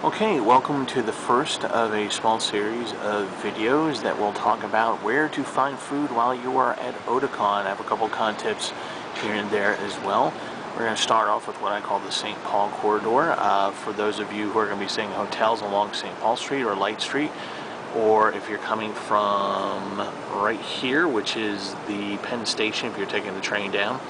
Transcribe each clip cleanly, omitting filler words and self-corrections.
Okay, welcome to the first of a small series of videos that will talk about where to find food while you are at Otakon. I have a couple con tips here and there as well. We're going to start off with what I call the St. Paul corridor. For those of you who are going to be staying in hotels along St. Paul Street or Light Street, or if you're coming from right here, which is the Penn Station if you're taking the train down.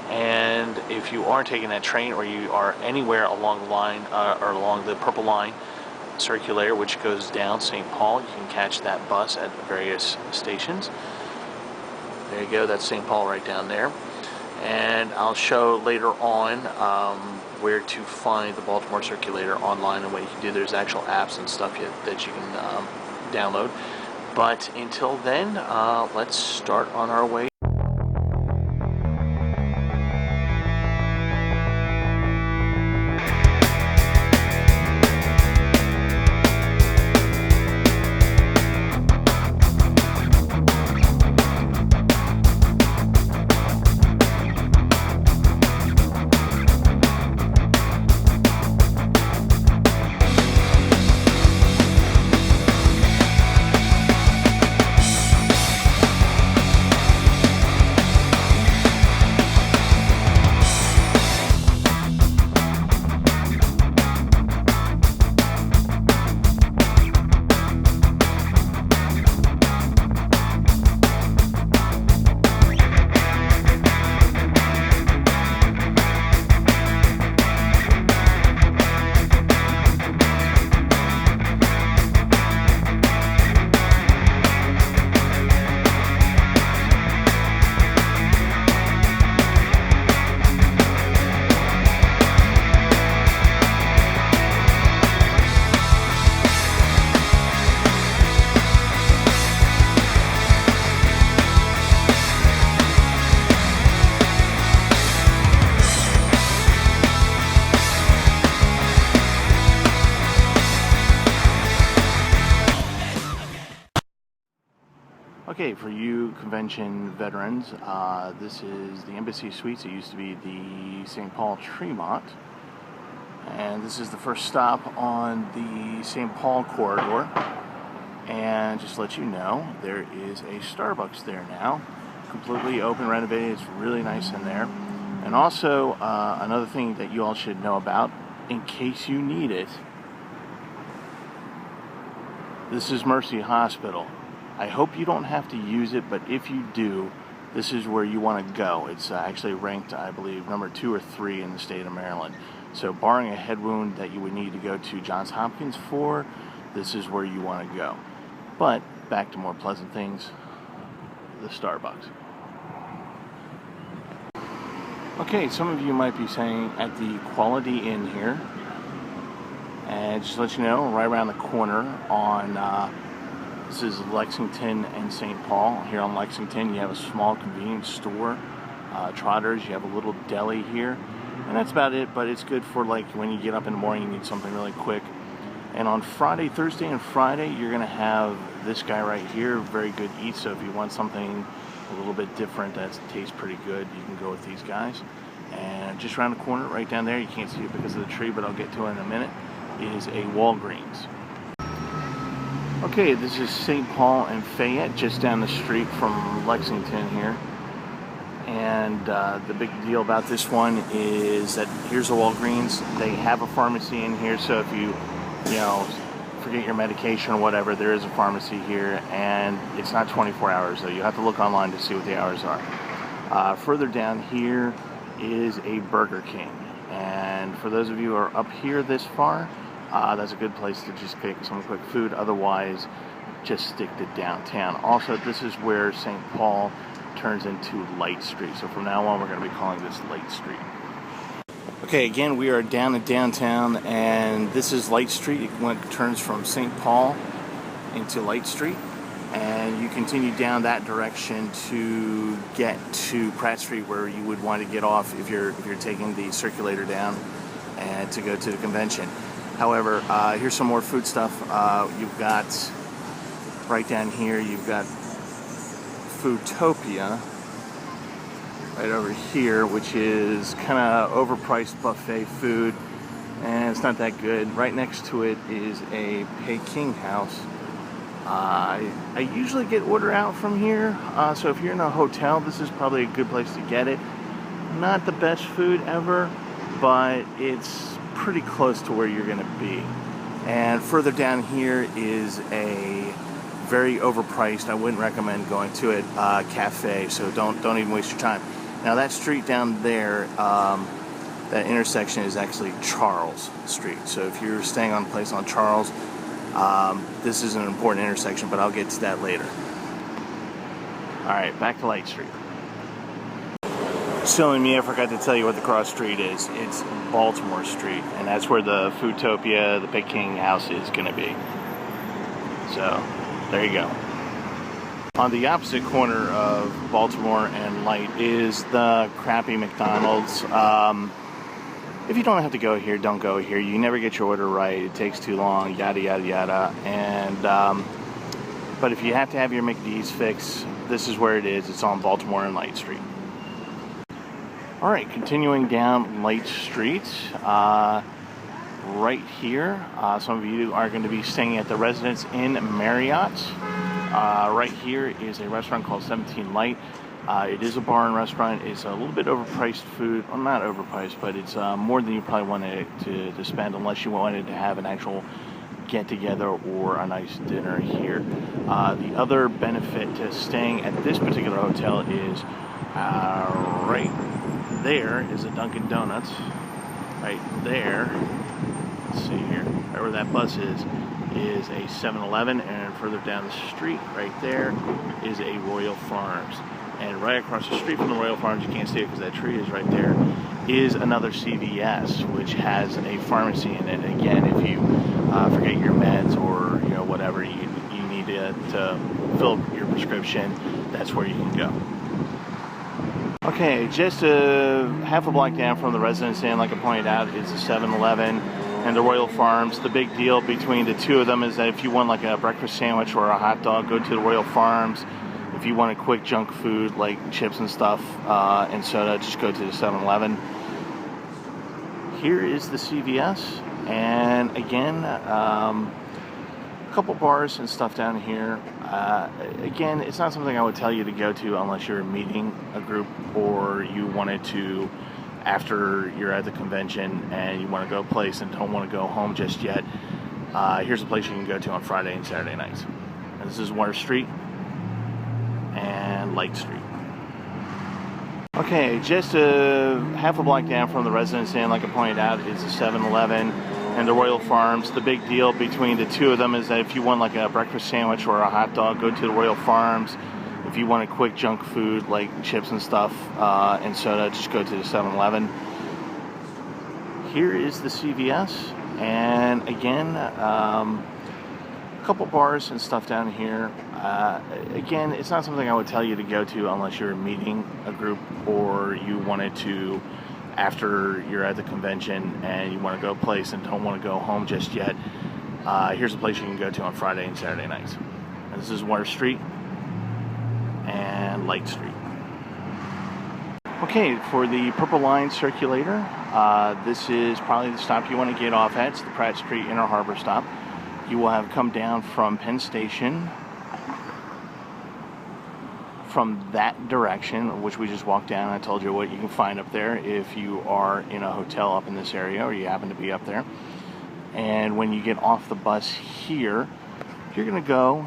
And if you are taking that train or you are anywhere along the line or along the Purple Line circulator, which goes down St. Paul, you can catch that bus at various stations. There you go, that's St. Paul right down there. And I'll show later on where to find the Baltimore circulator online and what you can do. There's actual apps and stuff that you can download. But until then, let's start on our way. Okay, for you convention veterans, this is the Embassy Suites. It used to be the St. Paul Tremont. And this is the first stop on the St. Paul corridor. And just to let you know, there is a Starbucks there now. Completely open, renovated. It's really nice in there. And also, another thing that you all should know about, in case you need it, this is Mercy Hospital. I hope you don't have to use it, but if you do, this is where you want to go. It's actually ranked, I believe, number 2 or 3 in the state of Maryland. So barring a head wound that you would need to go to Johns Hopkins for, this is where you want to go. But back to more pleasant things, the Starbucks. Okay, some of you might be saying at the Quality Inn here, and just to let you know, right around the corner on this is Lexington and St. Paul. Here on Lexington, you have a small convenience store, Trotters. You have a little deli here, and that's about it. But it's good for like when you get up in the morning, you need something really quick. And on Thursday and Friday, you're gonna have this guy right here, Very Good Eats. So if you want something a little bit different that tastes pretty good, you can go with these guys. And just around the corner, right down there, you can't see it because of the tree, but I'll get to it in a minute, is a Walgreens. Okay, this is St. Paul and Fayette, just down the street from Lexington here. And the big deal about this one is that here's a Walgreens. They have a pharmacy in here, so if you forget your medication or whatever, there is a pharmacy here, and it's not 24 hours, though. You have to look online to see what the hours are. Further down here is a Burger King. And for those of you who are up here this far, that's a good place to just pick some quick food. Otherwise, just stick to downtown. Also, this is where St. Paul turns into Light Street. So from now on, we're going to be calling this Light Street. Okay, again, we are down in downtown, and this is Light Street. It turns from St. Paul into Light Street, and you continue down that direction to get to Pratt Street, where you would want to get off if you're taking the circulator down and to go to the convention. However, here's some more food stuff. You've got, right down here, you've got Foodtopia, right over here, which is kind of overpriced buffet food. and it's not that good. Right next to it is a Peking house. I usually get order out from here, so if you're in a hotel, this is probably a good place to get it. Not the best food ever, but it's pretty close to where you're going to be. And further down here is a very overpriced, I wouldn't recommend going to it, cafe, so don't even waste your time. Now that street down there, that intersection is actually Charles Street. So if you're staying on a place on Charles, this is an important intersection, but I'll get to that later. Alright, back to Light Street. Silly me, I forgot to tell you what the cross street is. It's Baltimore Street, and that's where the Foodtopia, the Peking house is going to be. So, there you go. On the opposite corner of Baltimore and Light is the crappy McDonald's. If you don't have to go here, don't go here. You never get your order right. It takes too long, yada, yada, yada. And, but if you have to have your McD's fix, this is where it is. It's on Baltimore and Light Street. Alright, continuing down Light Street, right here, some of you are going to be staying at the Residence Inn Marriott. Right here is a restaurant called 17 Light. It is a bar and restaurant. It's a little bit overpriced food. Well, not overpriced, but it's more than you probably wanted to spend unless you wanted to have an actual get-together or a nice dinner here. The other benefit to staying at this particular hotel is right there is a Dunkin' Donuts. Right there, let's see here, right where that bus is a 7-Eleven, and further down the street, right there, is a Royal Farms. And right across the street from the Royal Farms, you can't see it because that tree is right there, is another CVS, which has a pharmacy in it. Again, if you forget your meds or whatever you need to fill your prescription, that's where you can go. Okay, just half a block down from the Residence Inn, like I pointed out, is the 7-Eleven and the Royal Farms. The big deal between the two of them is that if you want like a breakfast sandwich or a hot dog, go to the Royal Farms. If you want a quick junk food like chips and stuff and soda, just go to the 7-Eleven. Here is the CVS, and again, a couple bars and stuff down here. Again, it's not something I would tell you to go to unless you're meeting a group or you wanted to, after you're at the convention and you want to go a place and don't want to go home just yet. Here's a place you can go to on Friday and Saturday nights. And this is Water Street and Light Street. Okay, just half a block down from the Residence Inn, like I pointed out, is the 7-Eleven and the Royal Farms. The big deal between the two of them is that if you want like a breakfast sandwich or a hot dog, go to the Royal Farms. If you want a quick junk food like chips and stuff and soda, just go to the 7-Eleven. Here is the CVS, and again, a couple bars and stuff down here. Again, it's not something I would tell you to go to unless you're meeting a group or you wanted to, after you're at the convention and you want to go a place and don't want to go home just yet. Here's a place you can go to on Friday and Saturday nights. And this is Water Street and Light Street. Okay, for the Purple Line Circulator, this is probably the stop you want to get off at. It's the Pratt Street Inner Harbor stop. You will have come down from Penn Station from that direction, which we just walked down. I told you what you can find up there if you are in a hotel up in this area or you happen to be up there. And when you get off the bus here, you're going to go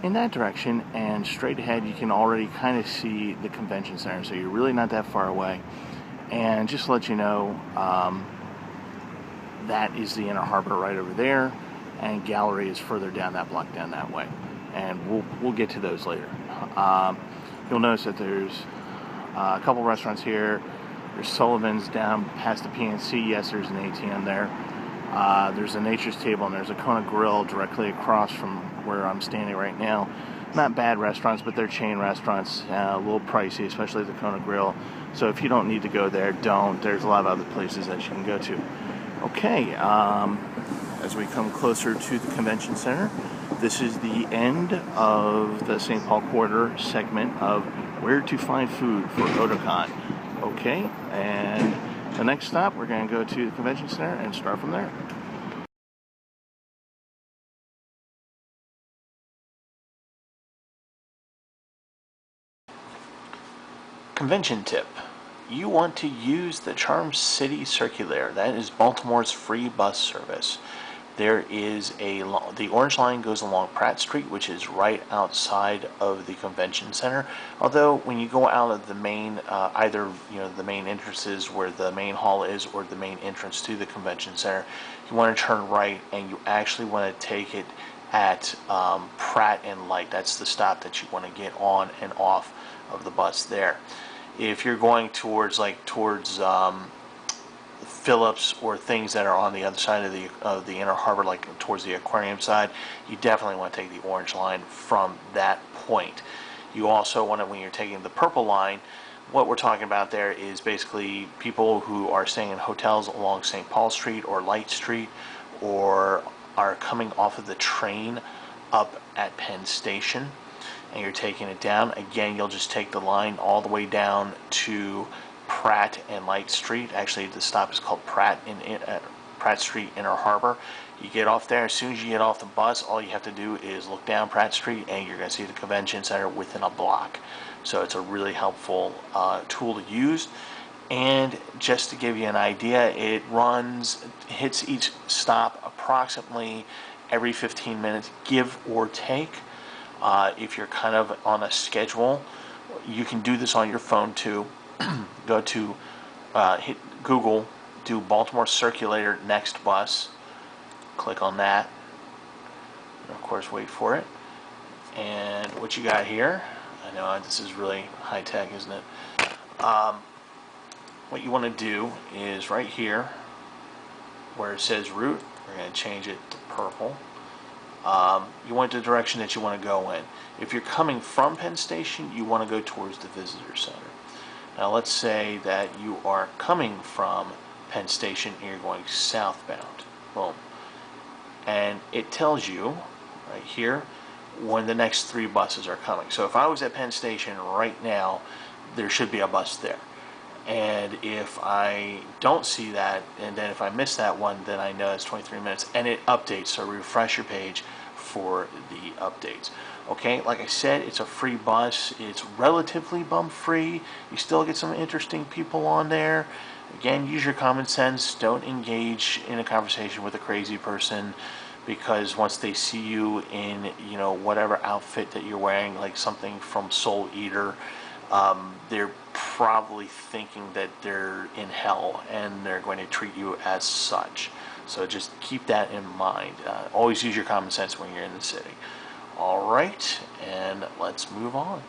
in that direction, and straight ahead you can already kind of see the convention center, so you're really not that far away. And just to let you know, that is the Inner Harbor right over there, and Gallery is further down that block down that way, and we'll get to those later. You'll notice that there's a couple restaurants here. There's Sullivan's down past the PNC. Yes, there's an ATM there. There's a Nature's Table, and there's a Kona Grill directly across from where I'm standing right now. Not bad restaurants, but they're chain restaurants, a little pricey, especially the Kona Grill. So if you don't need to go there, don't. There's a lot of other places that you can go to. Okay, as we come closer to the convention center, this is the end of the St. Paul Quarter segment of where to find food for Otakon. Okay, and The next stop, we're going to go to the convention center and start from there. Convention tip. You want to use the Charm City Circulator. That is Baltimore's free bus service. There is the Orange Line goes along Pratt Street, which is right outside of the convention center. Although when you go out of the main, either the main entrances where the main hall is, or the main entrance to the convention center, you want to turn right, and you actually want to take it at Pratt and Light. That's the stop that you want to get on and off of the bus there. If you're going towards Phillips or things that are on the other side of the inner harbor, like towards the aquarium side, you definitely want to take the Orange Line from that point. You also want to, when you're taking the Purple Line, what we're talking about there is basically people who are staying in hotels along St. Paul Street or Light Street, or are coming off of the train up at Penn Station, and you're taking it down. Again, you'll just take the line all the way down to Pratt and Light Street. Actually, the stop is called Pratt Street Inner Harbor. You get off there. As soon as you get off the bus, all you have to do is look down Pratt Street, and you're going to see the convention center within a block. So it's a really helpful tool to use. And just to give you an idea, it hits each stop approximately every 15 minutes, give or take. If you're kind of on a schedule, you can do this on your phone too. Go to hit Google, do Baltimore Circulator next bus, click on that, and of course wait for it. And what you got here, I know this is really high tech, isn't it? What you want to do is right here where it says route, we're going to change it to purple. You want the direction that you want to go in. If you're coming from Penn Station, you want to go towards the visitor center. Now let's say that you are coming from Penn Station and you're going southbound. Boom. And it tells you right here when the next 3 buses are coming. So if I was at Penn Station right now, there should be a bus there. And if I don't see that, and then if I miss that one, then I know it's 23 minutes, and it updates. So refresh your page for the updates. Okay, like I said, it's a free bus. It's relatively bum free. You still get some interesting people on there. Again, use your common sense. Don't engage in a conversation with a crazy person, because once they see you in whatever outfit that you're wearing, like something from Soul Eater, they're probably thinking that they're in hell, and they're going to treat you as such. So just keep that in mind. Always use your common sense when you're in the city. All right, and let's move on.